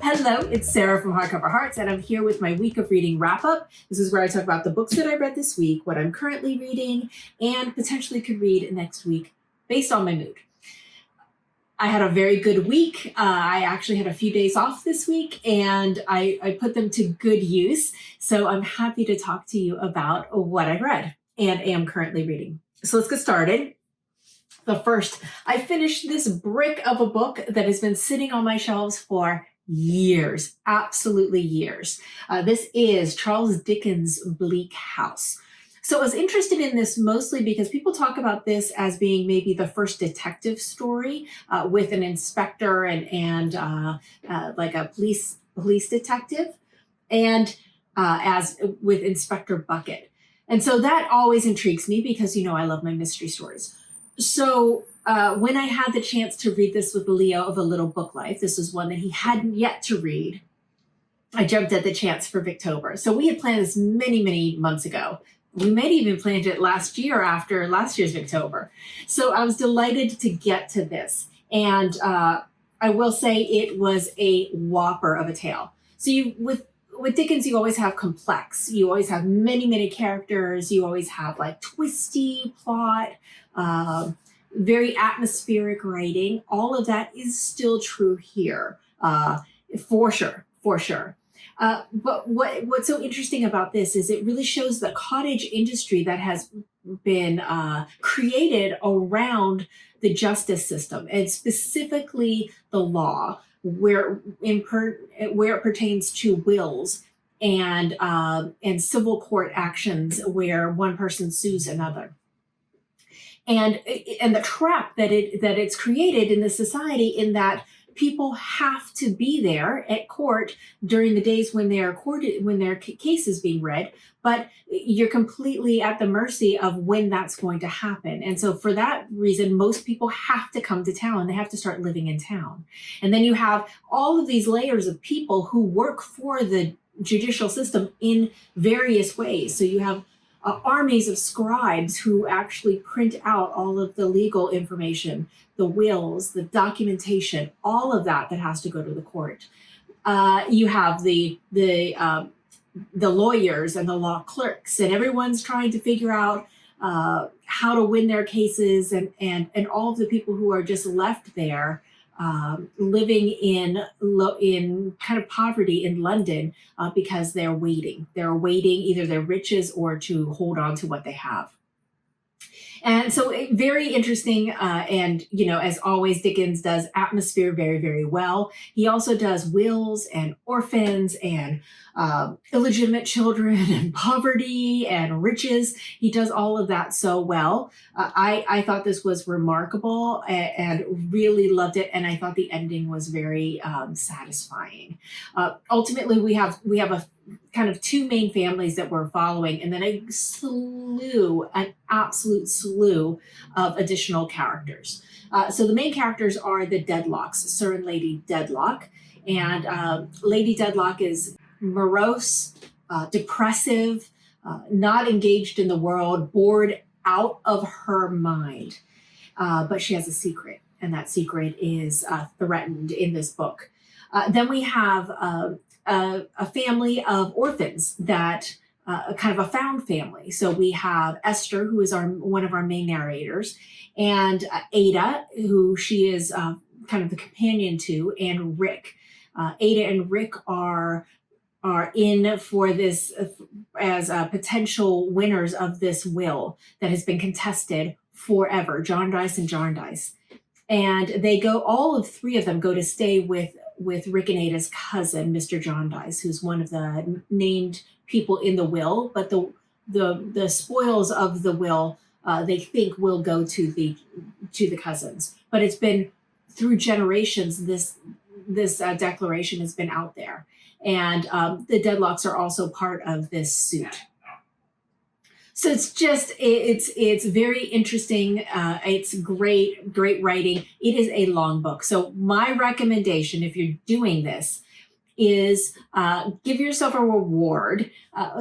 Hello, it's Sarah from Hardcover Hearts, and I'm here with my week of reading wrap-up. This is where I talk about the books that I read this week, what I'm currently reading, and potentially could read next week based on my mood. I had a very good week. I actually had a few days off this week, and I put them to good use. So I'm happy to talk to you about what I read and am currently reading. So let's get started. But first, I finished this brick of a book that has been sitting on my shelves for years, absolutely years. This is Charles Dickens' Bleak House. So I was interested in this mostly because people talk about this as being maybe the first detective story with an inspector and like a police detective, and as with Inspector Bucket. And so that always intrigues me because, you know, I love my mystery stories. So when I had the chance to read this with Leo of A Little Book Life, this was one that he hadn't yet to read, I jumped at the chance for Booktober. So we had planned this many, many months ago. We may have even planned it last year after last year's Booktober. So I was delighted to get to this. And I will say it was a whopper of a tale. So with Dickens, you always have complex. You always have many, many characters. You always have like twisty plot, very atmospheric writing. All of that is still true here, for sure. But what's so interesting about this is it really shows the cottage industry that has been created around the justice system, and specifically the law, where it pertains to wills and civil court actions where one person sues another. And the trap that it's created in the society, in that people have to be there at court during the days when their case is being read, but you're completely at the mercy of when that's going to happen. And so for that reason, most people have to come to town. They have to start living in town. And then you have all of these layers of people who work for the judicial system in various ways. So you have armies of scribes who actually print out all of the legal information, the wills, the documentation, all of that has to go to the court. You have the lawyers and the law clerks, and everyone's trying to figure out how to win their cases, and all of the people who are just left there living in kind of poverty in London because they're waiting. They're waiting either their riches or to hold on to what they have. And so very interesting. And, you know, as always, Dickens does atmosphere very, very well. He also does wills and orphans and illegitimate children and poverty and riches. He does all of that so well. I thought this was remarkable and really loved it. And I thought the ending was very satisfying. Ultimately, we have a kind of two main families that we're following, and then an absolute slew of additional characters. So the main characters are the Dedlocks, Sir and Lady Dedlock. And Lady Dedlock is morose, depressive, not engaged in the world, bored out of her mind. But she has a secret, and that secret is threatened in this book. Then we have a family of orphans that kind of a found family. So we have Esther, who is one of our main narrators, and Ada, who she is kind of the companion to, and Rick. Ada and Rick are in for this as potential winners of this will that has been contested forever, Jarndyce and Jarndyce. And all of three of them go to stay with Rick and Ada's cousin, Mr. Jarndyce, who's one of the named people in the will, but the spoils of the will they think will go to the cousins. But it's been through generations, this declaration has been out there, and the Dedlocks are also part of this suit. So it's very interesting. It's great writing. It is a long book. So my recommendation, if you're doing this, is give yourself a reward.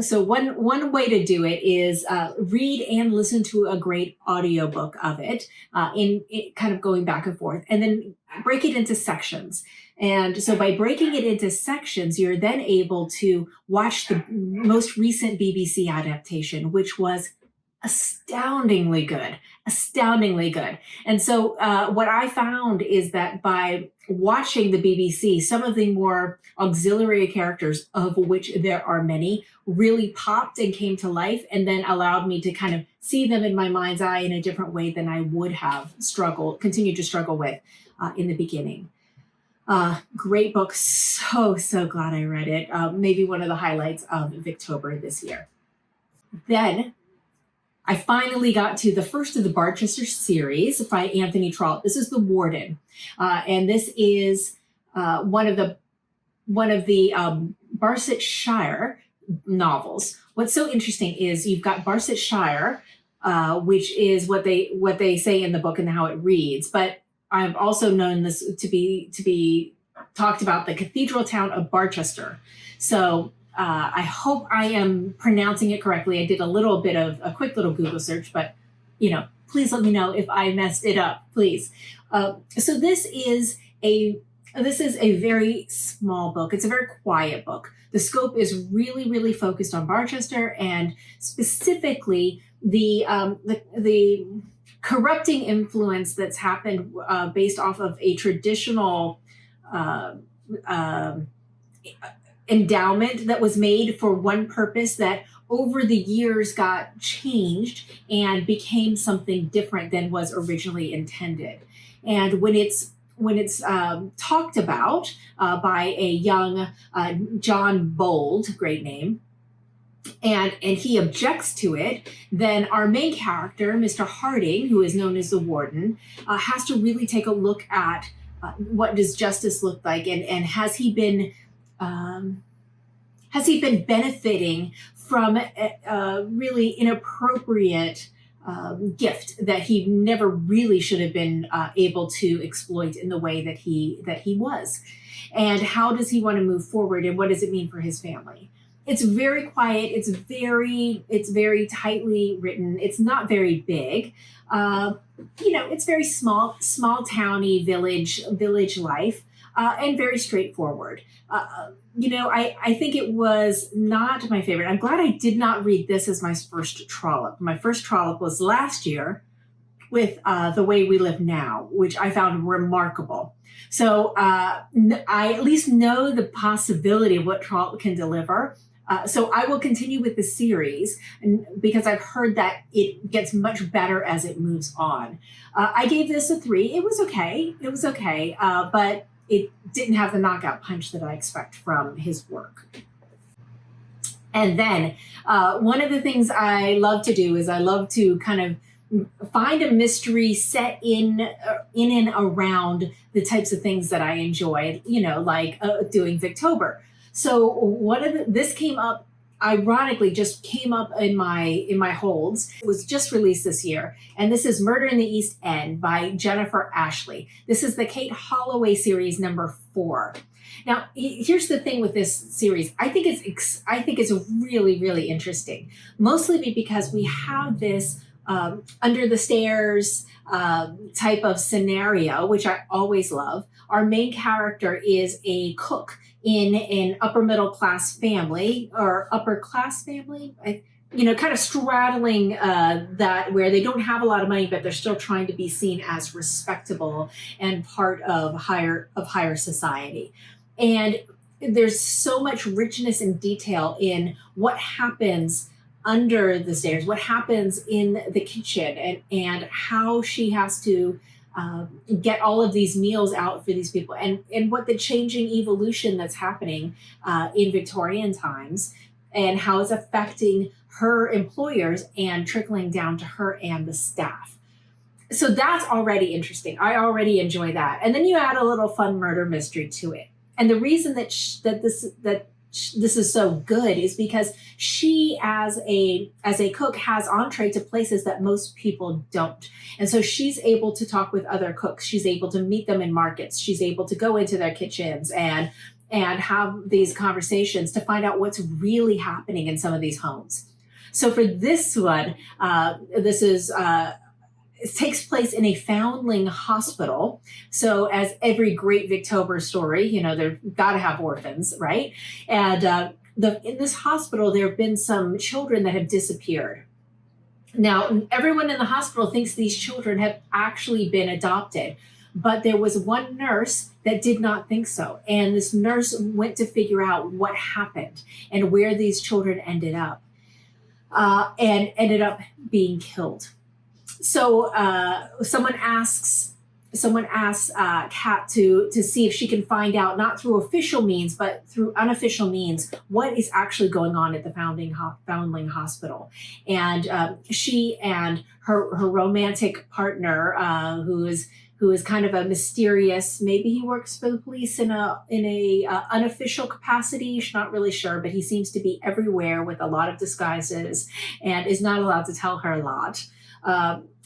So one way to do it is read and listen to a great audiobook of it, in kind of going back and forth, and then break it into sections. And so by breaking it into sections, you're then able to watch the most recent BBC adaptation, which was astoundingly good. And so what I found is that by watching the BBC, some of the more auxiliary characters, of which there are many, really popped and came to life, and then allowed me to kind of see them in my mind's eye in a different way than I would have continued to struggle with in the beginning. Great book. So glad I read it. Maybe one of the highlights of Victober this year. Then I finally got to the first of the Barchester series by Anthony Trollope. This is The Warden. And this is one of the Barsetshire novels. What's so interesting is you've got Barsetshire, which is what they say in the book and how it reads, but I've also known this to be talked about the cathedral town of Barchester. So I hope I am pronouncing it correctly. I did a quick little Google search, but please let me know if I messed it up, please. So this is a very small book. It's a very quiet book. The scope is really, really focused on Barchester, and specifically the corrupting influence that's happened based off of a traditional endowment that was made for one purpose that over the years got changed and became something different than was originally intended. And when it's talked about by a young John Bold, great name, and he objects to it, then our main character, Mr. Harding, who is known as the Warden, has to really take a look at what does justice look like, and has he been benefiting from a really inappropriate gift that he never really should have been able to exploit in the way that he was, and how does he want to move forward, and what does it mean for his family? It's very quiet. It's very tightly written. It's not very big. It's very small towny village life, and very straightforward. I think it was not my favorite. I'm glad I did not read this as my first Trollope. My first Trollope was last year with The Way We Live Now, which I found remarkable. So I at least know the possibility of what Trollope can deliver. So I will continue with the series, because I've heard that it gets much better as it moves on. I gave this a 3. It was okay. But it didn't have the knockout punch that I expect from his work. And then one of the things I love to do is I love to kind of find a mystery set in and around the types of things that I enjoy, like doing Victober. So this came up, ironically, just came up in my holds. It was just released this year, and this is Murder in the East End by Jennifer Ashley. This is the Kate Holloway series number 4. Now, here's the thing with this series. I think it's really, really interesting, mostly because we have this under the stairs type of scenario, which I always love. Our main character is a cook in an upper middle class family, or upper class family, kind of straddling that, where they don't have a lot of money, but they're still trying to be seen as respectable and part of higher society. And there's so much richness and detail in what happens under the stairs, what happens in the kitchen, and how she has to get all of these meals out for these people, and what the changing evolution that's happening in Victorian times, and how it's affecting her employers and trickling down to her and the staff. So that's already interesting. I already enjoy that. And then you add a little fun murder mystery to it. And the reason that this is so good is because she, as a cook, has entree to places that most people don't. And so she's able to talk with other cooks. She's able to meet them in markets. She's able to go into their kitchens and and have these conversations to find out what's really happening in some of these homes. So for this one, it takes place in a foundling hospital. So as every great Victober story, they've got to have orphans, right? And in this hospital, there have been some children that have disappeared. Now, everyone in the hospital thinks these children have actually been adopted, but there was one nurse that did not think so. And this nurse went to figure out what happened and where these children ended up, and ended up being killed. So someone asks Kat to see if she can find out, not through official means, but through unofficial means, what is actually going on at the foundling hospital. And she and her romantic partner, who is kind of a mysterious, maybe he works for the police in a unofficial capacity. She's not really sure, but he seems to be everywhere with a lot of disguises and is not allowed to tell her a lot.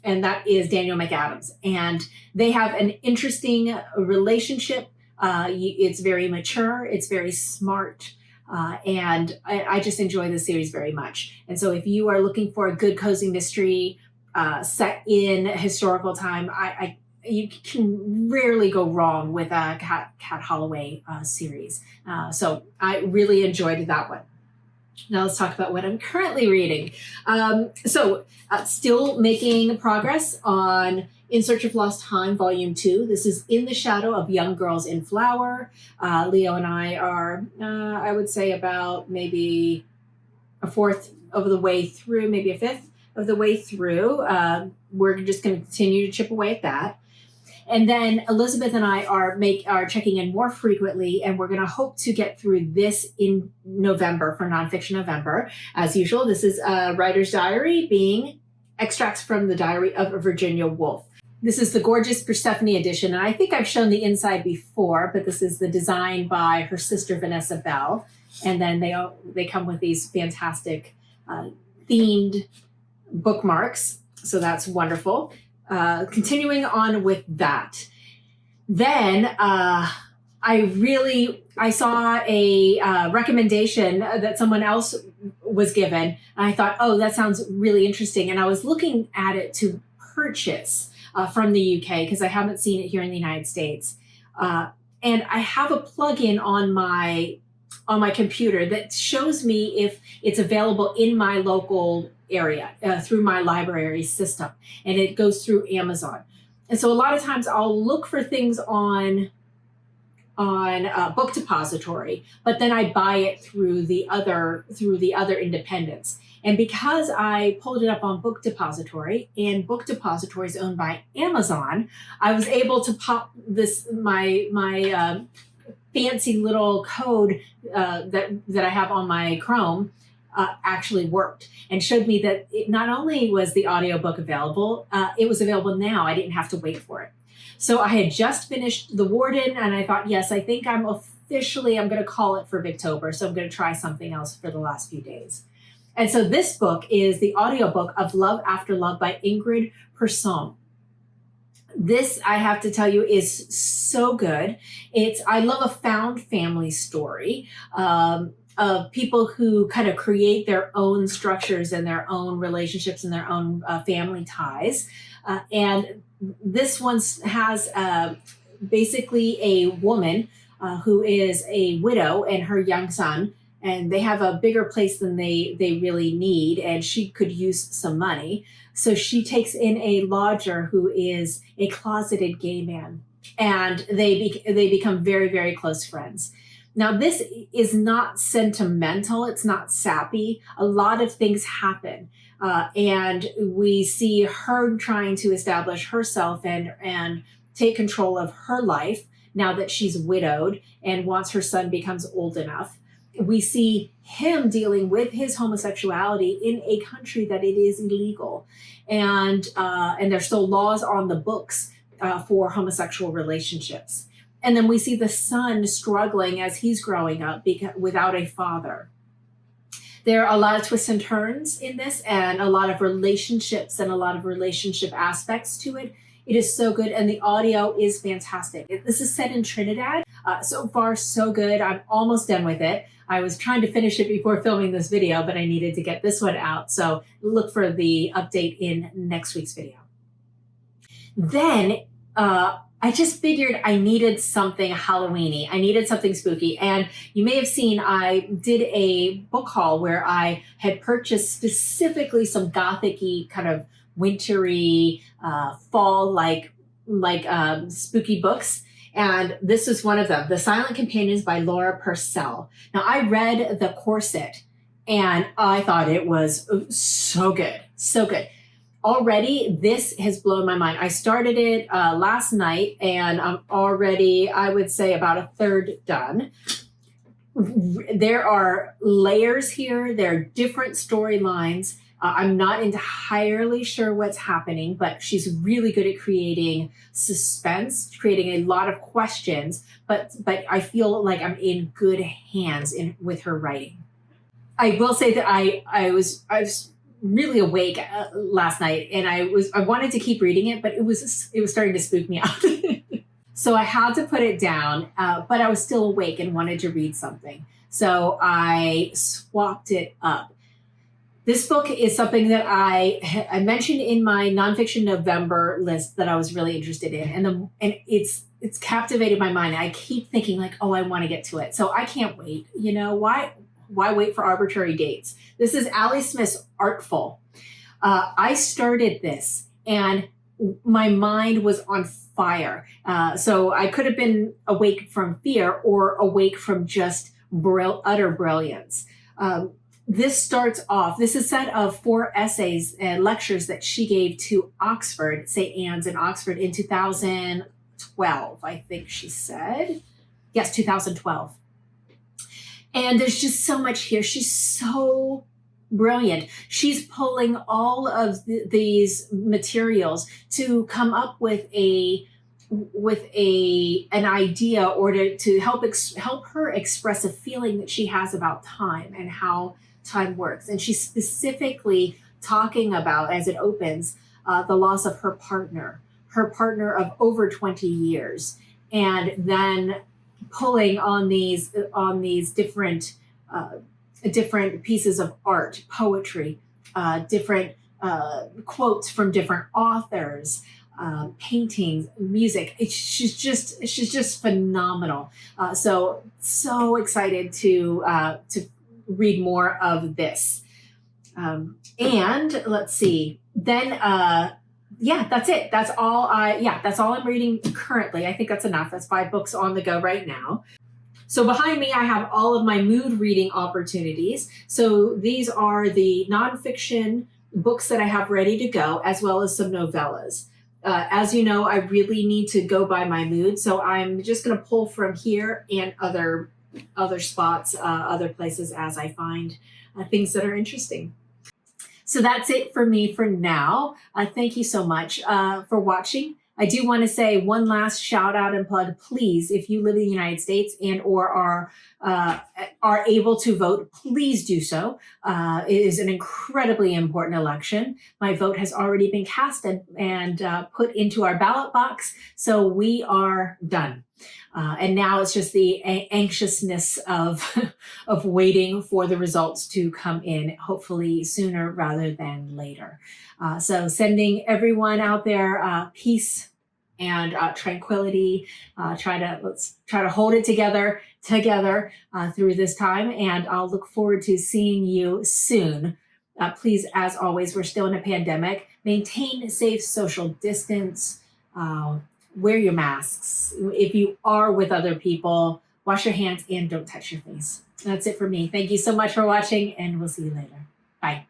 And that is Daniel McAdams. And they have an interesting relationship. It's very mature. It's very smart. And I just enjoy this series very much. And so if you are looking for a good cozy mystery set in historical time, you can rarely go wrong with a Kat Holloway series. So I really enjoyed that one. Now let's talk about what I'm currently reading. Still making progress on In Search of Lost Time, Volume 2. This is In the Shadow of Young Girls in Flower. Leo and I are, I would say, about maybe a fourth of the way through, maybe a fifth of the way through. We're just going to continue to chip away at that. And then Elizabeth and I are checking in more frequently, and we're going to hope to get through this in November for Nonfiction November. As usual, this is a writer's diary, being extracts from the diary of Virginia Woolf. This is the gorgeous Persephone edition, and I think I've shown the inside before, but this is the design by her sister Vanessa Bell. And then they come with these fantastic themed bookmarks, so that's wonderful. Continuing on with that, then I saw a recommendation that someone else was given, and I thought, oh, that sounds really interesting. And I was looking at it to purchase from the UK because I haven't seen it here in the United States. And I have a plugin on my computer that shows me if it's available in my local area through my library system, and it goes through Amazon. And so a lot of times I'll look for things on Book Depository, but then I buy it through the other independents. And because I pulled it up on Book Depository, and Book Depository is owned by Amazon, I was able to pop my fancy little code that I have on my Chrome actually worked, and showed me that it not only was the audiobook available, it was available now. I didn't have to wait for it. So I had just finished The Warden, and I thought, yes, I think I'm going to call it for Victober. So I'm going to try something else for the last few days. And so this book is the audiobook of Love After Love by Ingrid Persaud. This, I have to tell you, is so good. I love a found family story of people who kind of create their own structures and their own relationships and their own family ties. And this one has basically a woman who is a widow and her young son, and they have a bigger place than they really need, and she could use some money. So she takes in a lodger who is a closeted gay man, and they become very, very close friends. Now, this is not sentimental. It's not sappy. A lot of things happen. And we see her trying to establish herself and take control of her life now that she's widowed, and once her son becomes old enough. We see him dealing with his homosexuality in a country that it is illegal. And there's still laws on the books for homosexual relationships. And then we see the son struggling as he's growing up without a father. There are a lot of twists and turns in this, and a lot of relationships and a lot of relationship aspects to it It is so good, and the audio is fantastic. This is set in Trinidad. So far, so good. I'm almost done with it. I was trying to finish it before filming this video, but I needed to get this one out. So look for the update in next week's video. Then I just figured I needed something Halloween-y. I needed something spooky. And you may have seen I did a book haul where I had purchased specifically some gothic-y, kind of wintry, fall-like spooky books. And this is one of them, The Silent Companions by Laura Purcell. Now, I read The Corset, and I thought it was so good, so good. Already, this has blown my mind. I started it last night, and I'm already, I would say, about a third done. There are layers here. There are different storylines. I'm not entirely sure what's happening, but she's really good at creating suspense, creating a lot of questions, but I feel like I'm in good hands with her writing. I will say that I was really awake last night, and I wanted to keep reading it, but it was starting to spook me out. So I had to put it down, but I was still awake and wanted to read something. So I swapped it up. This book is something that I mentioned in my nonfiction November list that I was really interested in, and it's captivated my mind. I keep thinking like, oh, I want to get to it, so I can't wait. You know, why wait for arbitrary dates? This is Ali Smith's Artful. I started this, and my mind was on fire. So I could have been awake from fear or awake from just utter brilliance. This starts off, this is a set of 4 essays and lectures that she gave to Oxford, St. Anne's in Oxford in 2012, I think she said. Yes, 2012. And there's just so much here. She's so brilliant. She's pulling all of these materials to come up with an idea, or to help her express a feeling that she has about time and how time works. And she's specifically talking about, as it opens, the loss of her partner of over 20 years, and then pulling on these different pieces of art, poetry, different quotes from different authors, paintings, music. She's just phenomenal. So excited to read more of this. And let's see. Then that's it. That's all I'm reading currently. I think that's enough. That's 5 books on the go right now. So behind me, I have all of my mood reading opportunities. So these are the nonfiction books that I have ready to go, as well as some novellas. As you know, I really need to go by my mood. So I'm just going to pull from here and other spots, other places as I find things that are interesting. So that's it for me for now. Thank you so much for watching. I do want to say one last shout out and plug, please, if you live in the United States and or are able to vote, please do so. It is an incredibly important election. My vote has already been cast and put into our ballot box, so we are done. And now it's just the anxiousness of waiting for the results to come in, hopefully sooner rather than later. So sending everyone out there peace and tranquility. Let's try to hold it together through this time, and I'll look forward to seeing you soon. Please, as always, we're still in a pandemic. Maintain safe social distance. Wear your masks. If you are with other people, wash your hands and don't touch your face. That's it for me. Thank you so much for watching, and we'll see you later. Bye.